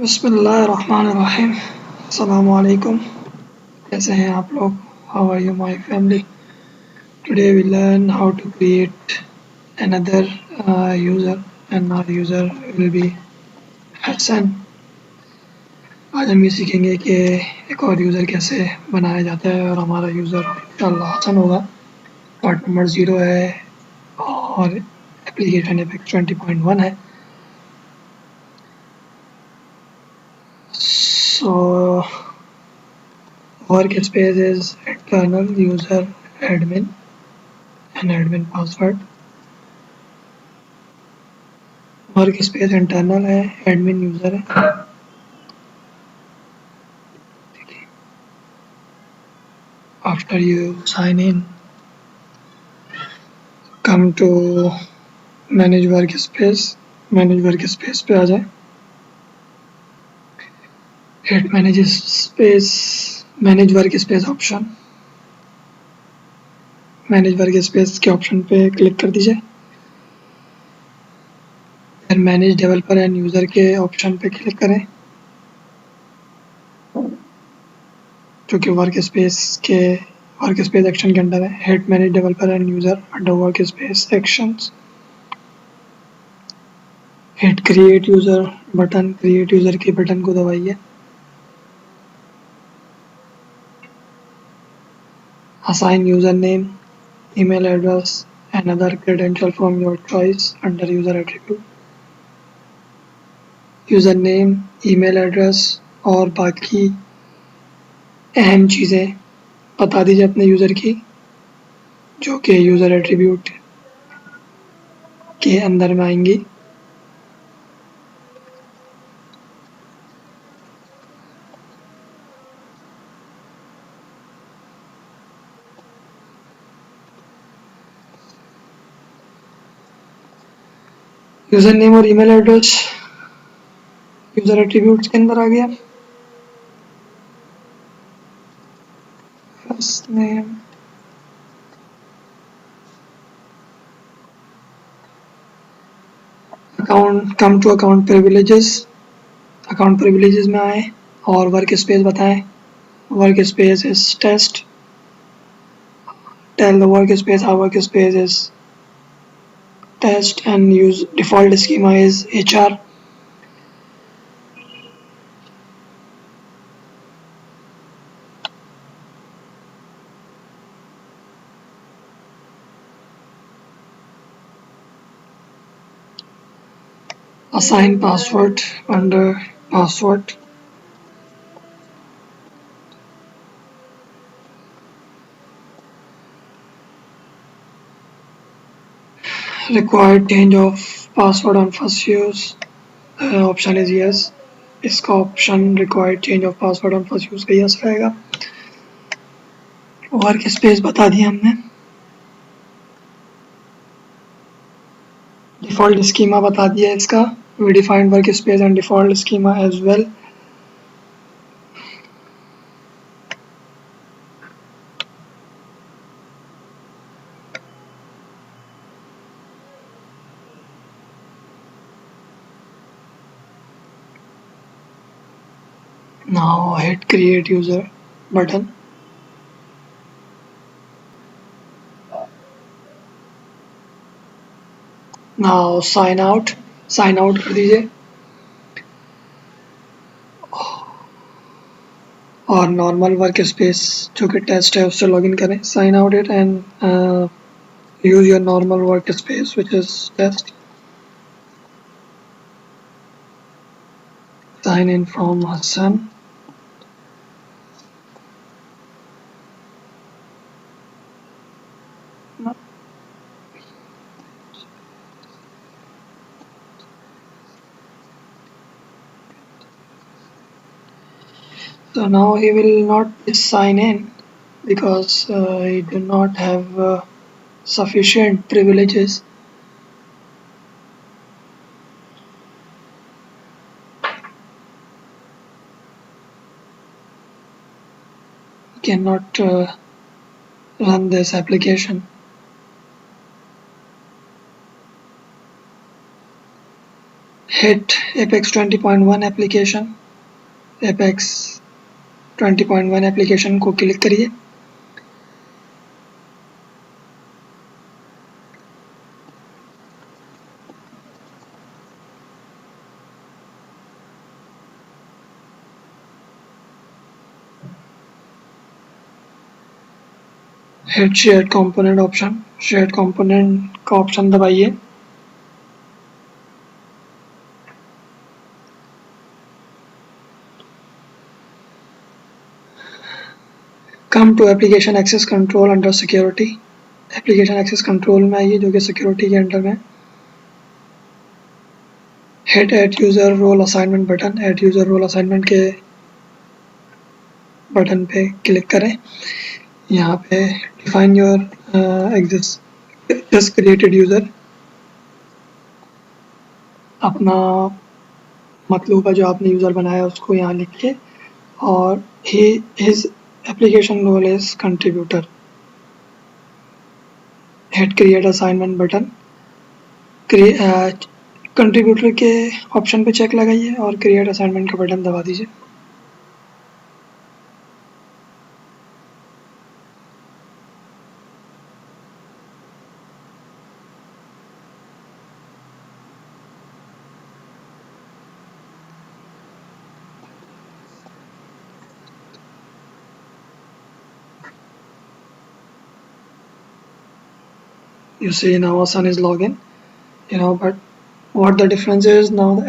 बिस्मिल्लाहिर्रहमानिर्रहीम। अस्सलामु अलैकुम। कैसे हैं आप लोग? How are you, my family? Today we learn how to create another user, and our user will be Hasan. आज हम ये सीखेंगे कि एक और यूज़र कैसे बनाया जाता है और हमारा यूज़र इंशाअल्लाह हसन होगा। पार्ट नंबर 0 है और एप्लीकेशन इफेक्ट 20.1 है। So Workspace is internal user admin and admin password. Workspace internal है, admin user है। After you sign in, come to manage workspace. Manage workspace पे आ जाए। Hit manage workspace option। manage workspace के option पे click कर दीजिए। फिर manage developer end user के ऑप्शन पे क्लिक करें, जो कि वर्कस्पेस एक्शन के अंदर है। Head manage developer end user under workspace actions. Hit create user button, create user के बटन को दबाइए। Assign user name, email address and other credential from your choice under user attribute. User name, email address और बाकी अहम चीज़ें बता दीजिए अपने यूज़र की, जो कि यूज़र एट्रीब्यूट के अंदर में आएंगी। यूज़र नेम और ईमेल एड्रेस यूज़र एट्रीब्यूट्स के अंदर आ गया। First name, account, come to account privileges. Account privileges में आए और वर्क स्पेस बताएं। Work space is test. Tell the work space how work space is test and use default schema is HR. Assign password under password. Required change of password on first use. Option is yes. इसका option required change of password on first use का yes रहेगा। Work space बता दिया हमने। Default schema बता दिया इसका। We defined workspace and default schema as well. Now hit create user button. Now sign out कर दीजिए और नॉर्मल वर्क स्पेस जो कि टेस्ट है उससे लॉगिन करें। Sign out it and use your normal workspace which is test. Sign in from Hasan. So now he will not sign in because he do not have sufficient privileges. Cannot run this application. Hit Apex 20.1 application, Apex 20.1 application को click करिए। Hit shared component option, shared component का option दबाइए। Come to application access control under security, application access control में आइए जो कि security के under में। Hit at user role assignment button, at user role assignment के बटन पे क्लिक करें। यहाँ पे define your exist created user, अपना मतलूबा जो आपने यूज़र बनाया उसको यहाँ लिखिए, और his application role is contributor. Hit create assignment button, contributor के ऑप्शन पे चेक लगाइए और क्रिएट असाइनमेंट का बटन दबा दीजिए। You see now Hasan is login, but what the difference is now,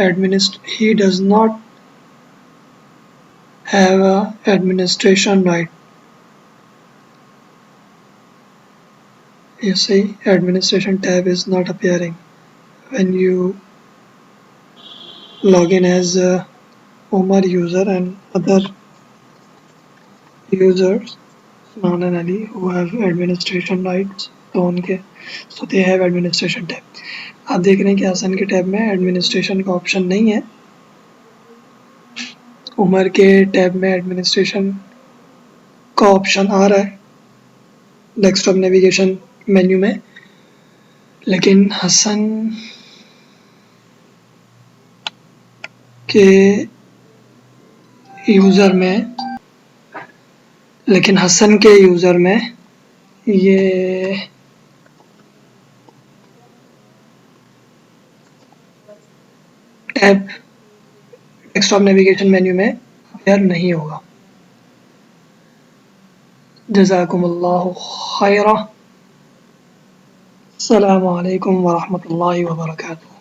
he does not have a administration right. You see administration tab is not appearing when you log in as a Omar user and other users Usman and Ali who have administration rights, so they have administration tab. आप देख रहे हैं कि हसन के tab में administration का option नहीं है, उमर के टैब में एडमिनिस्ट्रेशन का ऑप्शन आ रहा है डेस्कटॉप नेविगेशन मेन्यू में, लेकिन हसन के यूज़र में ये टैब डेस्कटॉप नेविगेशन मेन्यू में अपेयर नहीं होगा। जज़ाकुमुल्लाहु खैरा। अस्सलामु अलैकुम व रहमतुल्लाहि व बरकातुहू।